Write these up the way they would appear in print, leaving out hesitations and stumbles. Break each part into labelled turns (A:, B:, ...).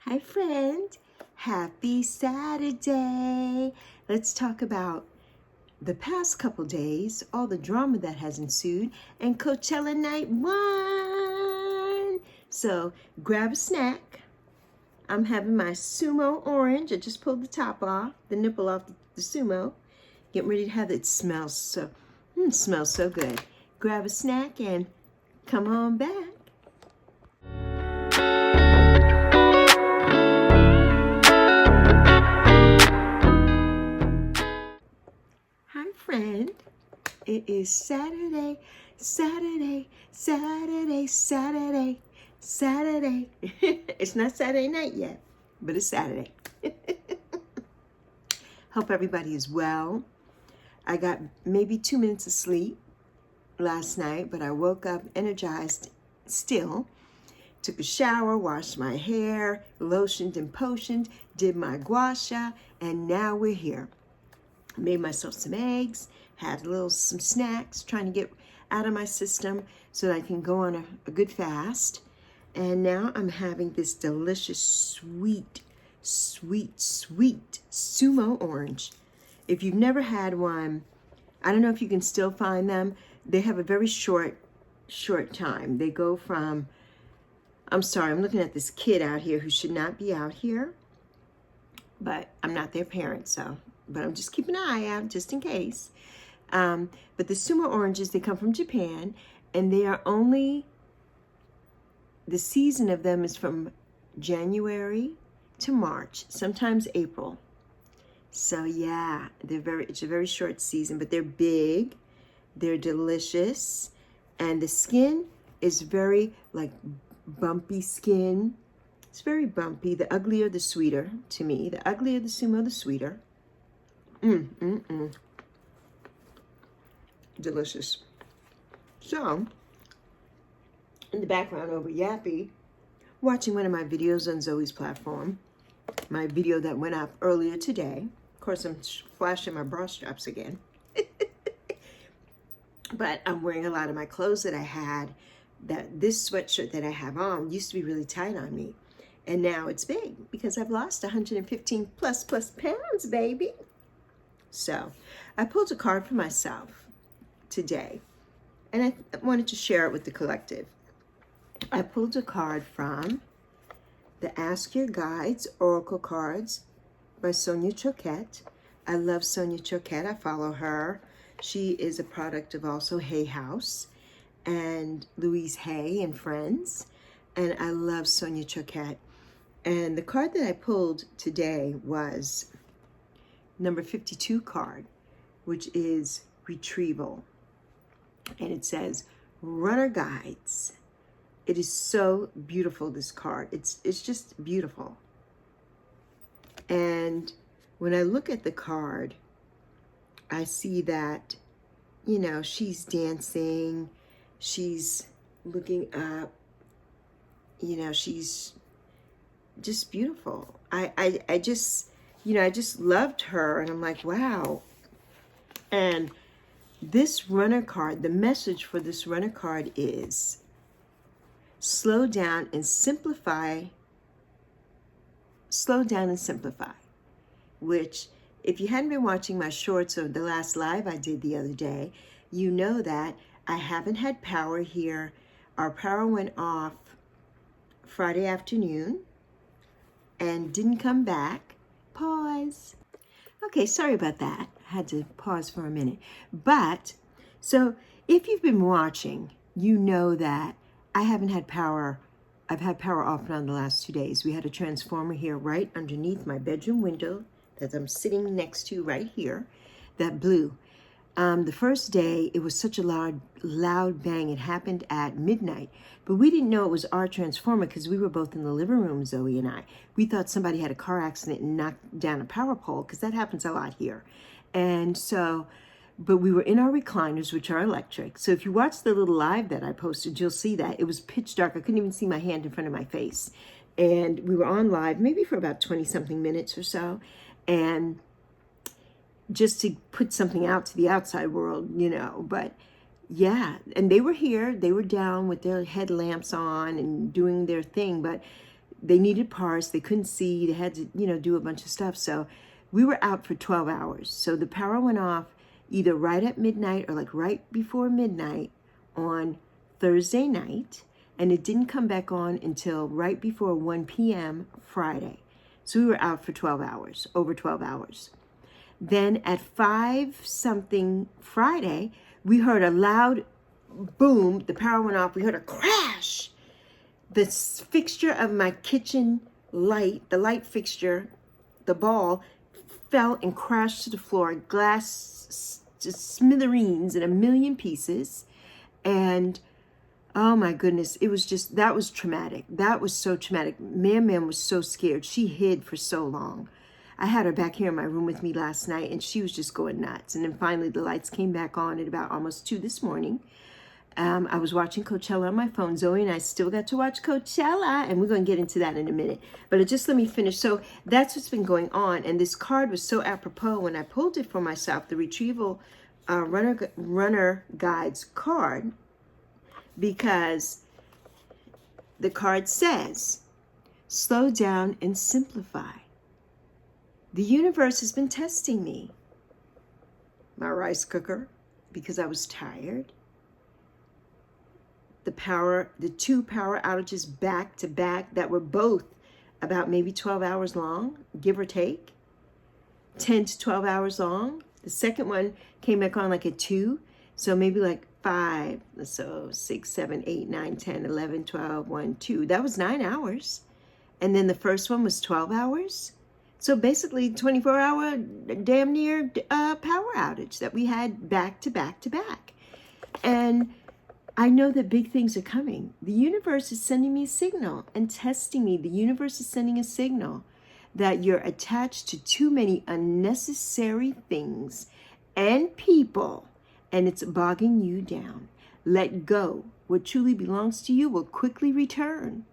A: Hi friend, happy Saturday. Let's talk about the past couple days, all the drama that has ensued, and Coachella night 1. So grab a snack. I'm having my sumo orange. I just pulled the top off, the nipple off the sumo. Getting ready to have it. It smells so good. Grab a snack and come on back. Friend, it is Saturday. It's not Saturday night yet, but it's Saturday. Hope everybody is well. I got maybe 2 minutes of sleep last night, but I woke up energized still. Took a shower, washed my hair, lotioned and potioned, did my gua sha, and now we're here. Made myself some eggs, had some snacks, trying to get out of my system so that I can go on a good fast. And now I'm having this delicious, sweet sumo orange. If you've never had one, I don't know if you can still find them. They have a very short time. They go from, I'm sorry, I'm looking at this kid out here who should not be out here, but I'm not their parent, so. But I'm just keeping an eye out just in case. But the sumo oranges, they come from Japan, and they are only, the season of them is from January to March, sometimes April. So yeah, it's a very short season, but they're big, they're delicious, and the skin is very like bumpy skin. It's very bumpy. The uglier, the sweeter to me. The uglier the sumo, the sweeter. Delicious. So, in the background over Yappy, watching one of my videos on Zoe's platform, my video that went up earlier today. Of course, I'm flashing my bra straps again. But I'm wearing a lot of my clothes that I had. This sweatshirt that I have on used to be really tight on me. And now it's big because I've lost 115 plus pounds, baby. So I pulled a card for myself today, and I wanted to share it with the collective. I pulled a card from the Ask Your Guides Oracle Cards by Sonia Choquette. I love Sonia Choquette. I follow her. She is a product of also Hay House and Louise Hay and Friends, and I love Sonia Choquette. And the card that I pulled today was number 52 card, which is retrieval. And it says, Runner Guides. It is so beautiful, this card. It's just beautiful. And when I look at the card, I see that, you know, she's dancing, she's looking up, you know, she's just beautiful. I just, you know, I just loved her, and I'm like, wow. And this runner card, the message for this runner card is slow down and simplify, which if you hadn't been watching my shorts of the last live I did the other day, you know that I haven't had power here. Our power went off Friday afternoon and didn't come back. Pause. Okay, sorry about that. I had to pause for a minute. But, so if you've been watching, you know that I haven't had power. I've had power off and on the last 2 days. We had a transformer here right underneath my bedroom window that I'm sitting next to right here that blew. The first day, it was such a loud bang. It happened at midnight, but we didn't know it was our transformer because we were both in the living room, Zoe and I. We thought somebody had a car accident and knocked down a power pole because that happens a lot here. And so, but we were in our recliners, which are electric. So if you watch the little live that I posted, you'll see that it was pitch dark. I couldn't even see my hand in front of my face. And we were on live maybe for about 20 something minutes or so. And just to put something out to the outside world, you know, but yeah, and they were here, they were down with their headlamps on and doing their thing, but they needed parts. They couldn't see. They had to, do a bunch of stuff. So we were out for 12 hours. So the power went off either right at midnight or like right before midnight on Thursday night. And it didn't come back on until right before 1 p.m. Friday. So we were out for 12 hours, over 12 hours. Then at 5-something Friday, we heard a loud boom. The power went off. We heard a crash. The fixture of my kitchen light, the light fixture, the ball, fell and crashed to the floor. Glass, just smithereens in a million pieces. And oh my goodness, it was just, that was traumatic. That was so traumatic. Man was so scared. She hid for so long. I had her back here in my room with me last night, and she was just going nuts. And then finally the lights came back on at about almost 2 this morning. I was watching Coachella on my phone. Zoe and I still got to watch Coachella, and we're going to get into that in a minute. But just let me finish. So that's what's been going on. And this card was so apropos when I pulled it for myself, the Retrieval Runner Guides card, because the card says, slow down and simplify. The universe has been testing me. My rice cooker, because I was tired. The 2 power outages back to back that were both about maybe 12 hours long, give or take. 10 to 12 hours long. The second one came back on like at 2. So maybe like 5, so 6, 7, 8, 9, 10, 11, 12, 1, 2. That was 9 hours. And then the first one was 12 hours. So basically 24-hour damn near power outage that we had back to back to back. And I know that big things are coming. The universe is sending me a signal and testing me. The universe is sending a signal that you're attached to too many unnecessary things and people, and it's bogging you down. Let go. What truly belongs to you will quickly return.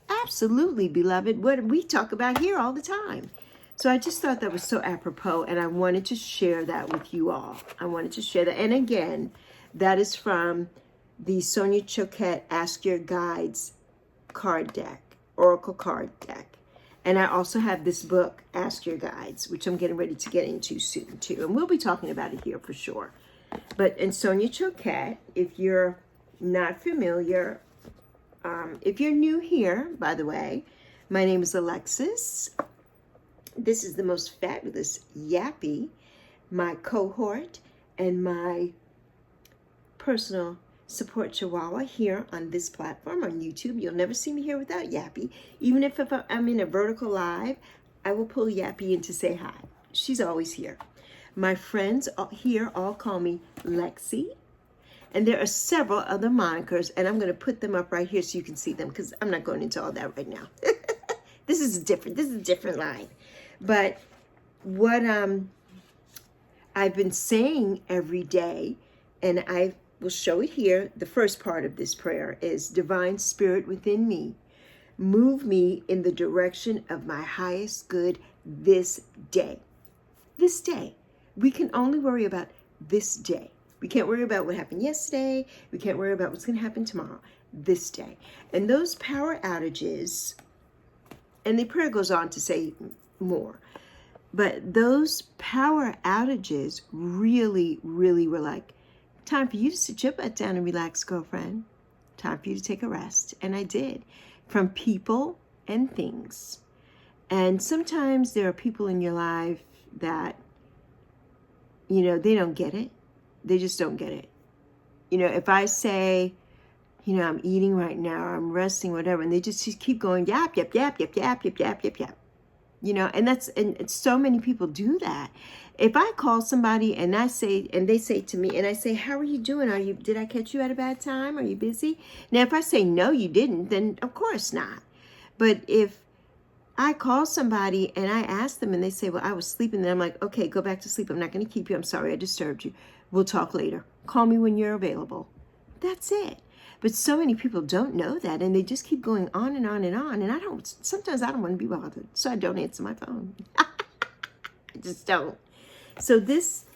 A: Absolutely, beloved. What we talk about here all the time. So I just thought that was so apropos, and I wanted to share that with you all. I wanted to share that. And again, that is from the Sonia Choquette Ask Your Guides card deck, Oracle card deck. And I also have this book, Ask Your Guides, which I'm getting ready to get into soon too. And we'll be talking about it here for sure. But in Sonia Choquette, if you're not familiar, if you're new here, by the way, my name is Alexis. This is the most fabulous Yappy, my cohort and my personal support chihuahua here on this platform on YouTube. You'll never see me here without Yappy. Even if I'm in a vertical live, I will pull Yappy in to say hi. She's always here. My friends here all call me Lexi. And there are several other monikers, and I'm going to put them up right here so you can see them, because I'm not going into all that right now. This is a different line. But what I've been saying every day, and I will show it here, the first part of this prayer is, Divine Spirit within me, move me in the direction of my highest good this day. This day. We can only worry about this day. We can't worry about what happened yesterday. We can't worry about what's going to happen tomorrow. This day. And those power outages, and the prayer goes on to say more, but those power outages really, really were like, time for you to sit your butt down and relax, girlfriend. Time for you to take a rest. And I did. From people and things. And sometimes there are people in your life that, they don't get it. They just don't get it. If I say, I'm eating right now, or I'm resting, whatever, and they just keep going, yap, yap, yap, yap, yap, yap, yap, yap, yap. And so many people do that. If I call somebody and they say to me, and I say, how are you doing? Did I catch you at a bad time? Are you busy? Now, if I say, no, you didn't, then of course not. But if I call somebody and I ask them and they say, well, I was sleeping, then I'm like, okay, go back to sleep. I'm not going to keep you. I'm sorry I disturbed you. We'll talk later. Call me when you're available. That's it. But so many people don't know that, and they just keep going on and on and on. And sometimes I don't want to be bothered, so I don't answer my phone. I just don't. So this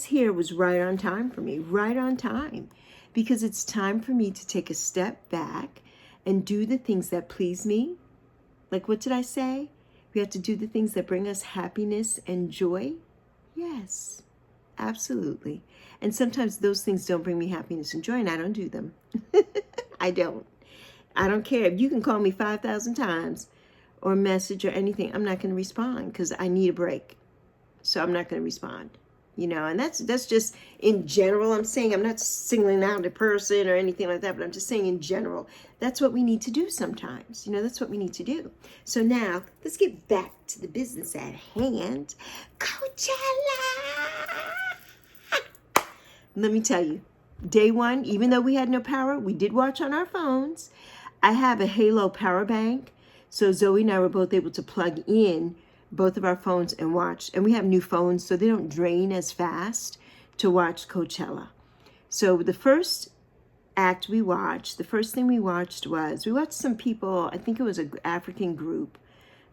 A: here was right on time for me, right on time, because it's time for me to take a step back and do the things that please me Like, what did I say? We have to do the things that bring us happiness and joy. Yes, absolutely. And sometimes those things don't bring me happiness and joy, and I don't do them. I don't. I don't care. If you can call me 5,000 times or message or anything, I'm not going to respond because I need a break. So I'm not going to respond. You know, and that's just in general. I'm saying, I'm not singling out a person or anything like that, but I'm just saying in general, that's what we need to do sometimes. You know, that's what we need to do. So now let's get back to the business at hand. Coachella! Let me tell you, day one, even though we had no power, we did watch on our phones. I have a Halo power bank. So Zoe and I were both able to plug in both of our phones and watch. And we have new phones, so they don't drain as fast to watch Coachella. So the first act we watched, the first thing we watched some people, I think it was an African group.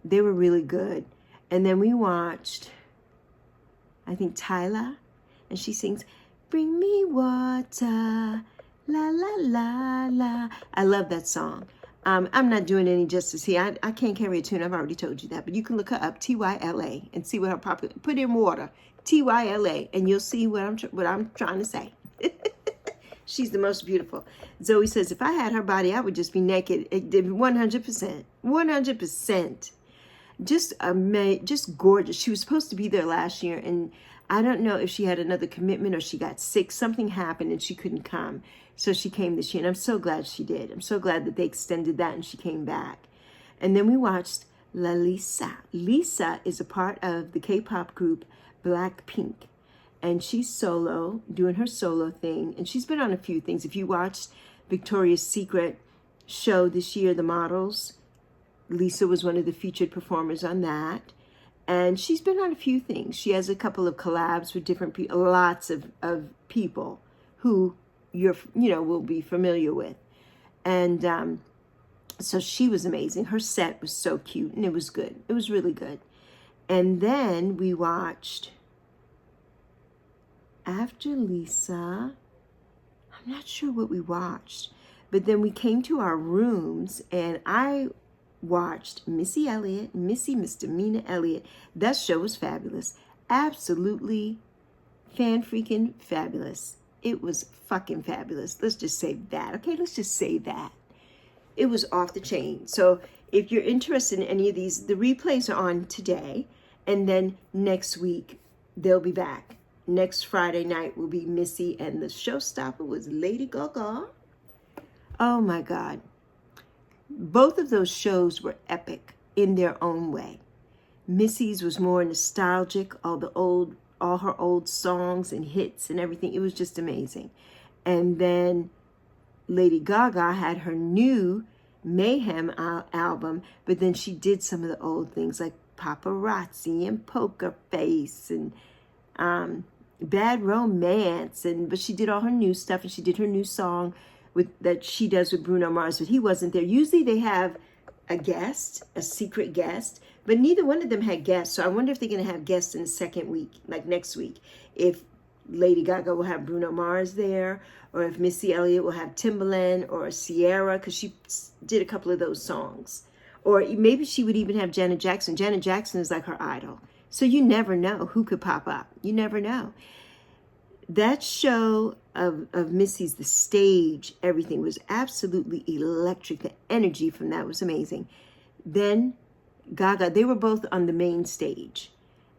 A: They were really good. And then we watched, I think, Tyla, and she sings, "Bring me water, la, la, la, la." I love that song. I'm not doing any justice here. I can't carry a tune. I've already told you that. But you can look her up, Tyla, and see what her popular. Put in water, Tyla, and you'll see what I'm trying to say. She's the most beautiful. Zoe says, if I had her body, I would just be naked. 100%. 100%. Just gorgeous. She was supposed to be there last year, and I don't know if she had another commitment or she got sick. Something happened and she couldn't come. So she came this year, and I'm so glad she did. I'm so glad that they extended that and she came back. And then we watched Lisa. Lisa is a part of the K-pop group Blackpink. And she's solo, doing her solo thing. And she's been on a few things. If you watched Victoria's Secret show this year, The Models, Lisa was one of the featured performers on that. And she's been on a few things. She has a couple of collabs with different people, lots of people who will be familiar with. And so she was amazing. Her set was so cute, and it was good. It was really good. And then we watched, after Lisa, I'm not sure what we watched, but then we came to our rooms, and I watched Missy Misdemeanor Elliott. That show was fabulous. Absolutely fan-freaking fabulous. It was fucking fabulous. Let's just say that. Okay, let's just say that. It was off the chain. So if you're interested in any of these, the replays are on today. And then next week, they'll be back. Next Friday night will be Missy, and the showstopper was Lady Gaga. Oh my God. Both of those shows were epic in their own way. Missy's was more nostalgic, all her old songs and hits and everything. It was just amazing. And then Lady Gaga had her new Mayhem album, but then she did some of the old things like Paparazzi and Poker Face and Bad Romance, but she did all her new stuff, and she did her new song that she does with Bruno Mars, but he wasn't there. Usually they have a guest, a secret guest, but neither one of them had guests. So I wonder if they're going to have guests in the second week, like next week, if Lady Gaga will have Bruno Mars there, or if Missy Elliott will have Timbaland or Sierra, because she did a couple of those songs. Or maybe she would even have Janet Jackson. Janet Jackson is like her idol. So you never know who could pop up. You never know. That show of Missy's, the stage, everything was absolutely electric. The energy from that was amazing. Then Gaga, they were both on the main stage.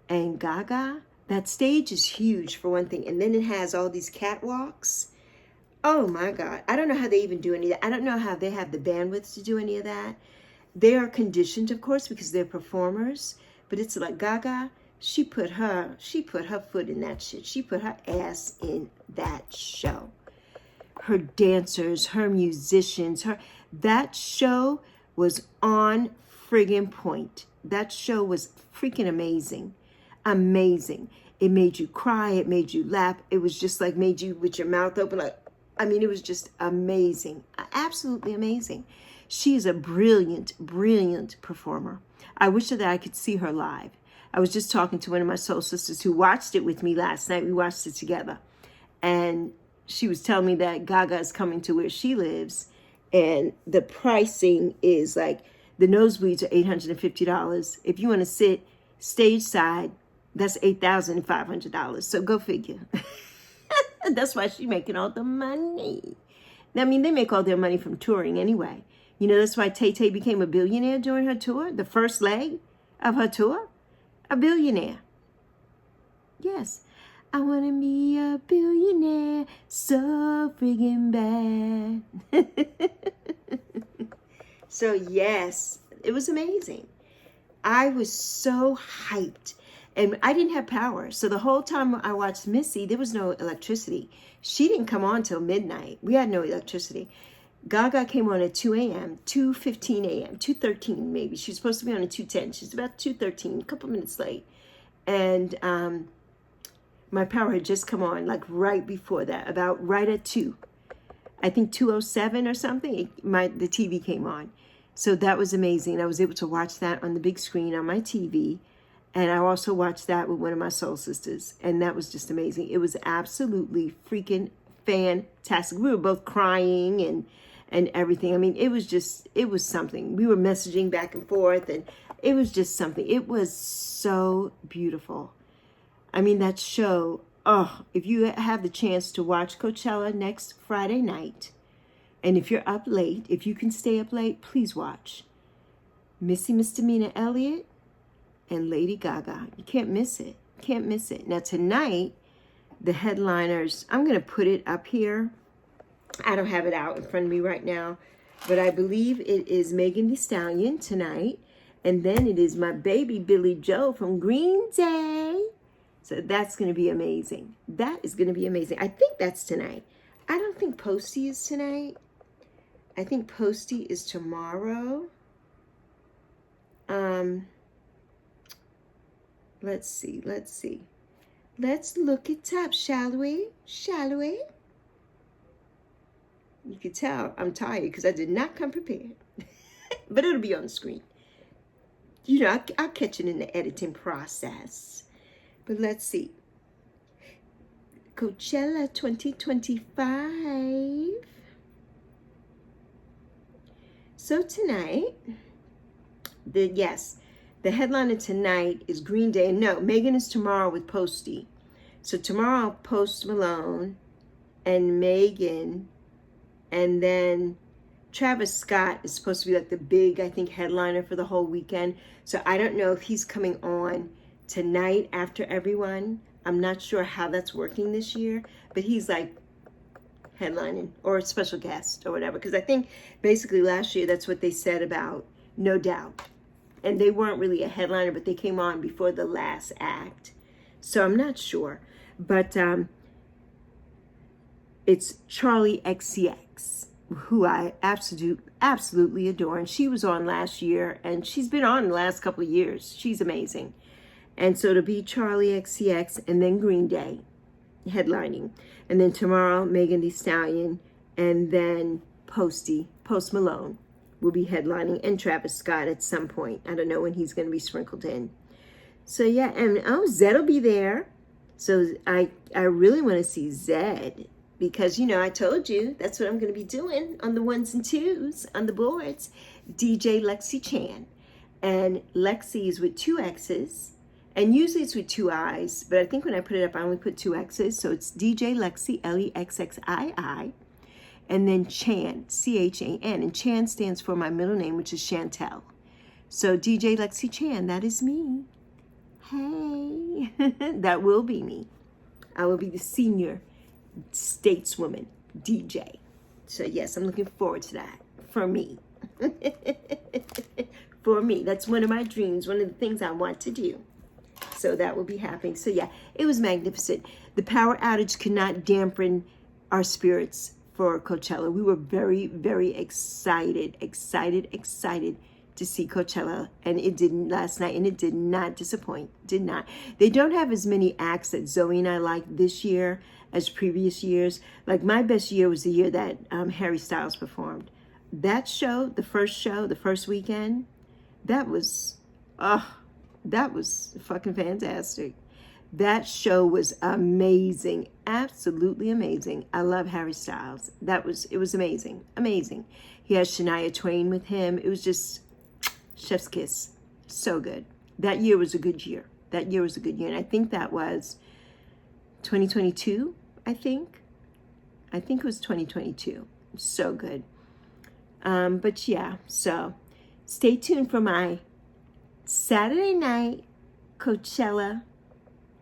A: And Gaga, that stage is huge for one thing. And then it has all these catwalks. Oh my God. I don't know how they even do any of that. I don't know how they have the bandwidth to do any of that. They are conditioned, of course, because they're performers. But it's like Gaga, she put her foot in that shit. She put her ass in that show. Her dancers, her musicians, that show was on friggin' point. That show was freaking amazing. Amazing. It made you cry. It made you laugh. It was just like made you with your mouth open. It was just amazing. Absolutely amazing. She is a brilliant, brilliant performer. I wish that I could see her live. I was just talking to one of my soul sisters who watched it with me last night. We watched it together. And she was telling me that Gaga is coming to where she lives. And the pricing is like The nosebleeds are $850. If you want to sit stage side, that's $8,500. So go figure. That's why she's making all the money. I mean, they make all their money from touring anyway. You know, that's why Tay-Tay became a billionaire during her tour. The first leg of her tour, a billionaire. Yes. I want to be a billionaire so friggin' bad. So yes, it was amazing. I was so hyped. And I didn't have power. So the whole time I watched Missy, there was no electricity. She didn't come on till midnight. We had no electricity. Gaga came on at 2 a.m., 2:15 a.m., 2:13 maybe. She was supposed to be on at 2:10. She's about 2:13, a couple minutes late. And my power had just come on, like right before that, about right at 2. I think 2:07 or something, the TV came on. So that was amazing. I was able to watch that on the big screen on my TV. And I also watched that with one of my soul sisters. And that was just amazing. It was absolutely freaking fantastic. We were both crying and everything. I mean, it was something. We were messaging back and forth. And it was just something. It was so beautiful. I mean, that show, if you have the chance to watch Coachella next Friday night, and if you're up late, if you can stay up late, please watch. Missy Misdemeanor Elliott and Lady Gaga. You can't miss it. Can't miss it. Now tonight, the headliners, I'm going to put it up here. I don't have it out in front of me right now, but I believe it is Megan Thee Stallion tonight. And then it is my baby Billy Joe from Green Day. So that's going to be amazing. That is going to be amazing. I think that's tonight. I don't think Posty is tonight. I think Posty is tomorrow. Let's see. Let's look it up, shall we? Shall we? You can tell I'm tired because I did not come prepared. But it'll be on the screen. You know, I'll catch it in the editing process. But let's see. Coachella 2025. So tonight, the headliner tonight is Green Day. No, Megan is tomorrow with Posty. So tomorrow, Post Malone and Megan, and then Travis Scott is supposed to be like the big, I think, headliner for the whole weekend. So I don't know if he's coming on tonight after everyone. I'm not sure how that's working this year, but he's like headlining or a special guest or whatever. Because I think basically last year that's what they said about No Doubt. And they weren't really a headliner, but they came on before the last act. So I'm not sure. But it's Charlie XCX, who I absolutely adore. And she was on last year, and she's been on the last couple of years. She's amazing. And so it'll be Charlie XCX and then Green Day headlining. And then tomorrow, Megan Thee Stallion, and then Post Malone will be headlining, and Travis Scott at some point. I don't know when he's going to be sprinkled in. So yeah, and Zed'll be there. So I really want to see Zed, because, you know, I told you that's what I'm going to be doing on the 1s and 2s on the boards. DJ Lexi Chan. And Lexi is with 2 X's. And usually it's with 2 I's. But I think when I put it up, I only put 2 X's. So it's DJ Lexi, Lexxii. And then Chan, Chan. And Chan stands for my middle name, which is Chantel. So DJ Lexi Chan, that is me. Hey, that will be me. I will be the senior stateswoman DJ. So yes, I'm looking forward to that for me. For me, that's one of my dreams, one of the things I want to do. So that will be happening. So yeah, it was magnificent. The power outage could not dampen our spirits for Coachella. We were very, very excited to see Coachella, and it didn't last night, and it did not disappoint. Did not. They don't have as many acts that Zoe and I liked this year as previous years. Like my best year was the year that Harry Styles performed. That show, the first weekend, that was fucking fantastic. That show was amazing, absolutely amazing. I love Harry Styles. It was amazing. He has Shania Twain with him. It was just Chef's kiss. So good. That year was a good year. That year was a good year. And I think that was 2022, I think. I think it was 2022. So good. But yeah, so stay tuned for my Saturday night Coachella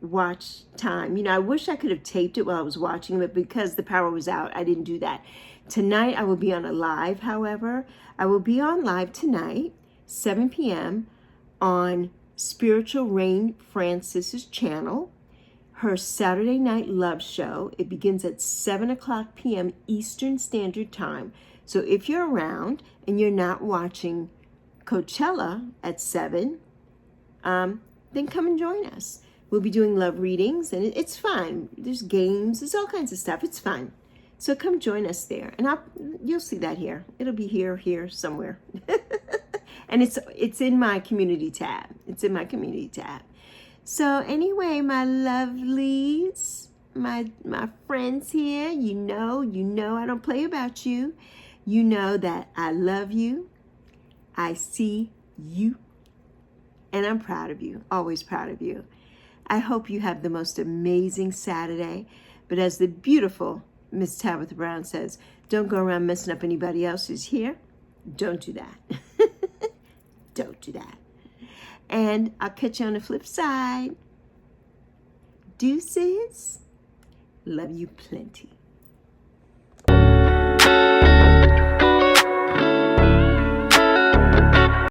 A: watch time. You know, I wish I could have taped it while I was watching it, but because the power was out, I didn't do that. Tonight, I will be on a live, however. I will be on live tonight, 7 p.m. on Spiritual Rain Francis's channel, her Saturday Night Love Show. It begins at 7 o'clock p.m. Eastern Standard Time. So if you're around and you're not watching Coachella at 7, then come and join us. We'll be doing love readings, and it's fun. There's games. There's all kinds of stuff. It's fun. So come join us there. And you'll see that here. It'll be here, somewhere. And it's in my community tab. It's in my community tab. So anyway, my lovelies, my friends here, you know I don't play about you. You know that I love you. I see you. And I'm proud of you. Always proud of you. I hope you have the most amazing Saturday. But as the beautiful Miss Tabitha Brown says, don't go around messing up anybody else's here. Don't do that. Don't do that. And I'll catch you on the flip side. Deuces. Love you plenty.